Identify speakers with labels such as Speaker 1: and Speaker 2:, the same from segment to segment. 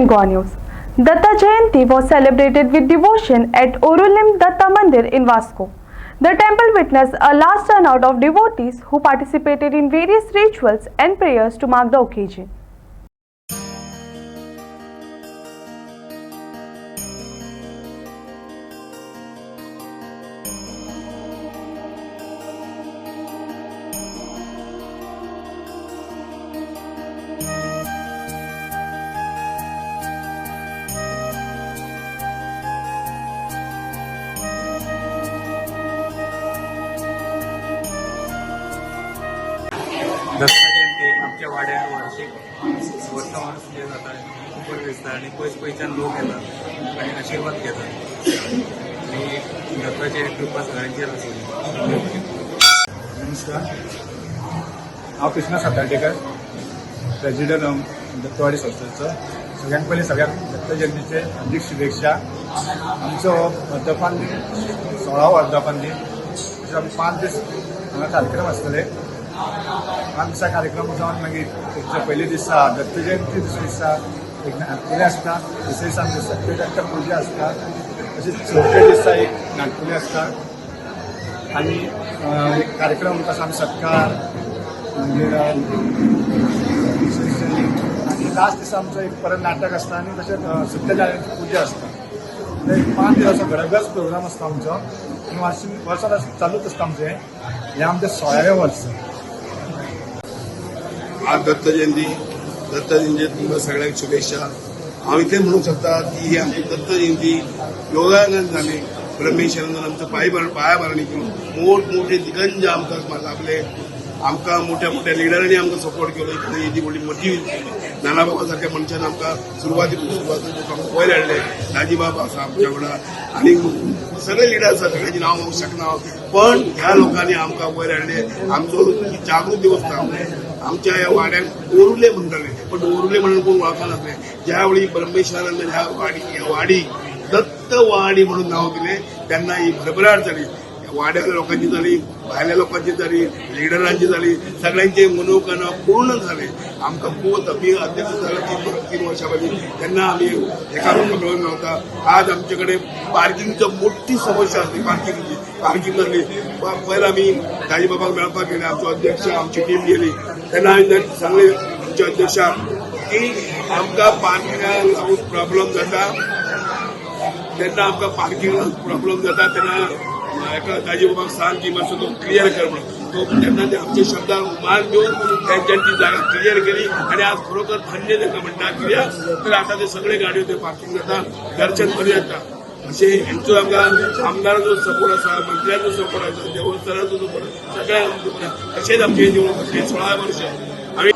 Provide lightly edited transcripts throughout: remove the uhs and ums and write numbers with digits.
Speaker 1: and Goa News. Datta Jayanti was celebrated with devotion at Urulim Datta Mandir in Vasco. The temple witnessed a large turnout of devotees who participated in various rituals and prayers to mark the occasion.
Speaker 2: Datta Jayanti आमच्या वाड्यात वार्षिक वर्तमान केले जातात. खूप दिसतात आणि पयच्यान लोक येतात आणि आशीर्वाद घेतात आणि दत्ताची कृपा सगळ्यांचेर आसूं.
Speaker 3: नमस्कार, हांव कृष्णा सातार्डेकर, प्रेसिडेंट दत्तवाडी संस्थेचो. सगळ्यांत पयलीं सगळ्यांक दत्त जयंतीचे हार्दिक शुभेच्छा. आमचो वर्धापन दिन 16वा वर्धापन दिन. आमी 5 दीस हांगा कार्यक्रम आसतले. 5 दिसा कार्यक्रम जावन मागीर पयले दिसा दत्त जयंती, दुसरे दिसा एक नाटकुलें आसता, दुसरे दिसा आमची सत्यदत्त पुजा आसता, तशेंच चवथे दिसा एक नाटकुलें आसता आनी एक कार्यक्रम कसो आमी सत्कार मागीर आनी लास्ट दिसा आमचो एक परत नाटक आसता आनी तशेंच सत्यनारायणाची पुजा आसता. 5 दीस असो गडगच प्रोग्राम आसता आमचो आनी वर्सान चालूच आसता आमचें. हें आमचें 16वें वर्स.
Speaker 4: आज दत्त जयंती तुमकां सगळ्यांक शुभेच्छा. हांव इतलें म्हणूंक शकता की ही आमची दत्त जयंती योगायोगान जाली. ब्रह्मेश्वरान आमचो पायाभरणी केलो. मोठमोठे दिग्गज आमकां लाभले. आमकां मोठ्या मोठ्या लिडरांनी आमकां सपोर्ट केलो. ही व्हडली मोठी नाना बाबा सारख्या मनशान आमकां सुरवातीक वयर हाडले. राजी बाबा आसा आमच्या वांगडा आनी सगळे लिडर आसा, सगळ्यांची नांव म्हणूंक शकना, पण ह्या लोकांनी आमकां वयर हाडले. आमचो जागृत देवस्थान आमच्या ह्या वाड्याक ओरुले म्हणटाले, पण ओरुले म्हणून कोण वळखनासले. ज्या वेळी ब्रह्मेश्वरान ह्या वाडी दत्तवाडी म्हणून नाव दिले तेन्ना ही भरभराट जाली. वाड्यातल्या लोकांची जाली, भायल्या लोकांची जाली, लिडरांची जाली, सगळ्यांचे मनोकामना पूर्ण झाले. आमकां खूब आमी अध्यक्ष झालो 3 वर्सां पयलीं तेन्ना आमी एकामेकांक मेळून मेळटा. आज आमचे कडेन पार्किंगची मोठी समस्या आसली. पार्किंग जाली. पयलीं आमी दाजी बाबाक मेळपाक गेले, आमचो अध्यक्ष आमची टीम गेली तेन्ना हांवें सांगलें आमच्या अध्यक्षाक की आमकां पार्किंगाक लागून प्रॉब्लम जाता. तेन्ना आमकां पार्किंगाक प्रॉब्लम जाता तेन्ना एका दाजी बाबाक सांग की मातसो तो क्लियर कर म्हणून. तो तेन्ना ते आमच्या शब्दाक मान घेवन तेंच्यांनी ती जागा क्लियर केली आणि आज खरोखर धन्य ताका म्हणटा. कित्याक तर आता ते सगळे गाडयो ते पार्किंग जाता, दर्शन बरें जाता. अशें हेंचो आमकां आमदाराचो सपोर्ट आसा, मंत्र्याचो सपोर्ट आसा, देवस्थानाचो सपोर्ट आसा, सगळ्यांक सपोर्ट. अशेंच आमचे देवूळ 16 वर्ष आमी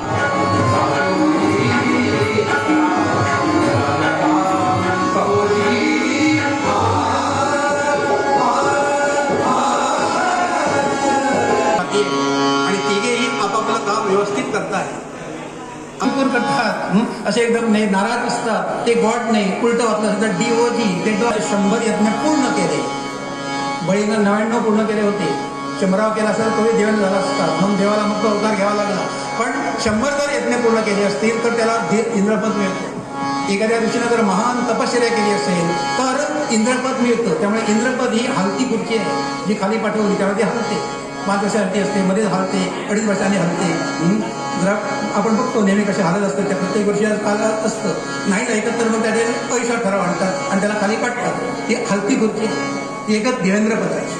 Speaker 5: आणि तिघेही आपापलं काम व्यवस्थित करतात. अंकुर करतात असे एकदम नाही नाराज असतात. ते गॉड नाही उलट वाचलं सुद्धा DOG ते 100 यज्ञ पूर्ण केले. बळीनं 99 पूर्ण केले होते. 100वा केला असेल तोही देवाने झाला असता, म्हणून देवाला मग तो अवतार घ्यावा लागला. पण 100 जर यज्ञ पूर्ण केले असतील तर त्याला इंद्रपद मिळतं. एखाद्या ऋषीनं जर महान तपश्चर्या केली असेल तर इंद्रपद मिळतं. त्यामुळे इंद्रपद ही हलती खुर्ची आहे जी खाली पाठवली त्यामुळे ती हलते. 5 वर्षांची असते, मध्येच हलते, 2.5 वर्षांनी हलते. जरा आपण बघतो नेहमी कसे हालत असतात, त्या प्रत्येक वर्षी काल असतं. नाही ऐकत तर मग त्याचे पैसा ठराव आणतात आणि त्याला खाली पाठतात. ती हलती खुर्ची ती एकच देवेंद्र पदाची.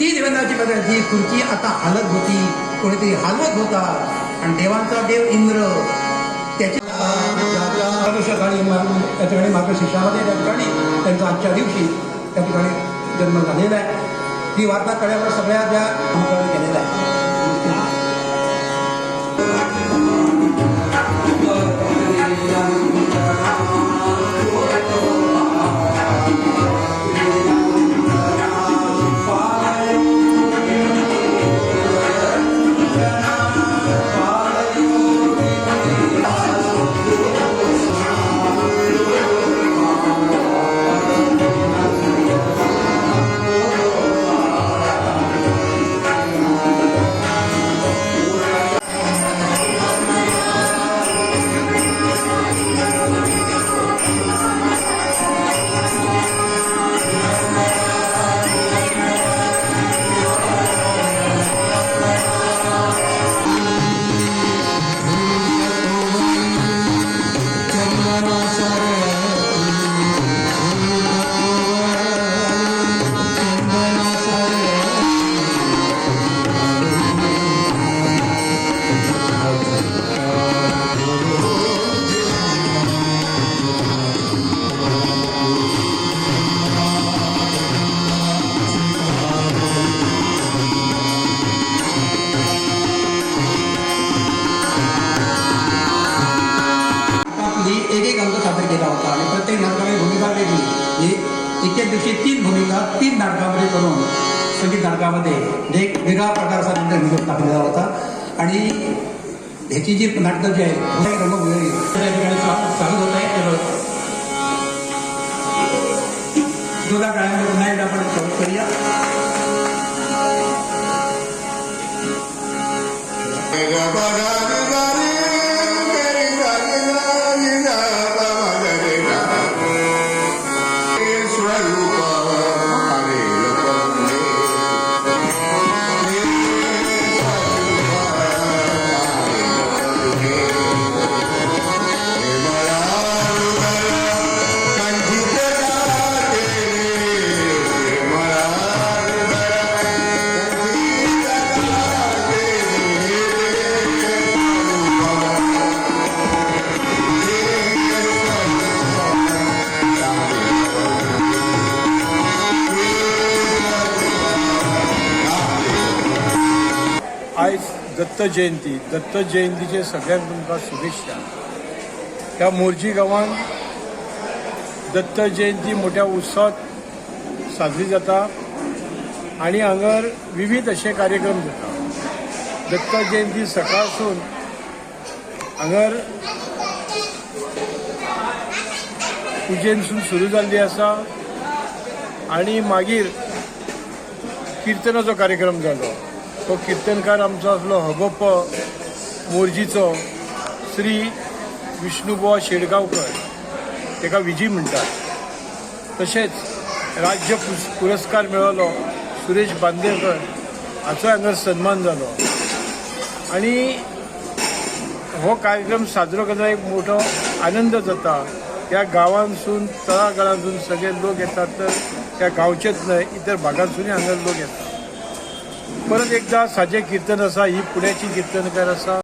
Speaker 5: ती देवेंद्राची पदाची खुर्ची आता हालत होती, कोणीतरी हलवत होता आणि देवांचा देव इंद्र त्याच्या सकाळी त्या ठिकाणी मार्गशीर्षामध्ये त्या ठिकाणी त्यांचा आजच्या दिवशी त्या ठिकाणी जन्म झालेला आहे. ही वार्ता कळल्यावर सगळ्या ज्या केलेल्या आहे. म्हणून संगीत नाटकामध्ये एक वेगळा प्रकारचा निर्णय टाकलेला होता. आणि ह्याची जी नाटकं जी आहेत रंगभूमी त्या ठिकाणी चालू होत आहे. जोरदार टाळ्यांमध्ये पुन्हा एकदा आपण स्वागत करूया.
Speaker 6: आज दत्त जयंतीचे सगळ्यांक तुमकां शुभेच्छा. ह्या मोर्जी गांवांत दत्त जयंती मोठ्या उत्सवात साजरी जाता आणि हांगर विविध असे कार्यक्रम जाता. दत्त जयंती सकाळसून हांगर पुजेनसून सुरू जाल्ली आसा आणि मागीर किर्तनाचो कार्यक्रम जालो. तो किर्तनकार आमचो आसलो हबप्प मोर्जीचो श्री विष्णुबुवा शेडगांवकर, ताका विजी म्हणटात. तशेंच राज्य पुरस्कार मेळ्ळलो सुरेश बांदेकर हाचोय हांगर सन्मान जालो. आणि हो कार्यक्रम साजरो करतना एक मोठो आनंद जाता. ह्या गांवांसून तळागाळांसून सगळे लोक येतात, तर त्या गांवचेच न्हय इतर भागांतसूनय हांगा लोक येतात. परत एकदा साजें कीर्तन आसा. ही पुण्याची कीर्तनकार आसा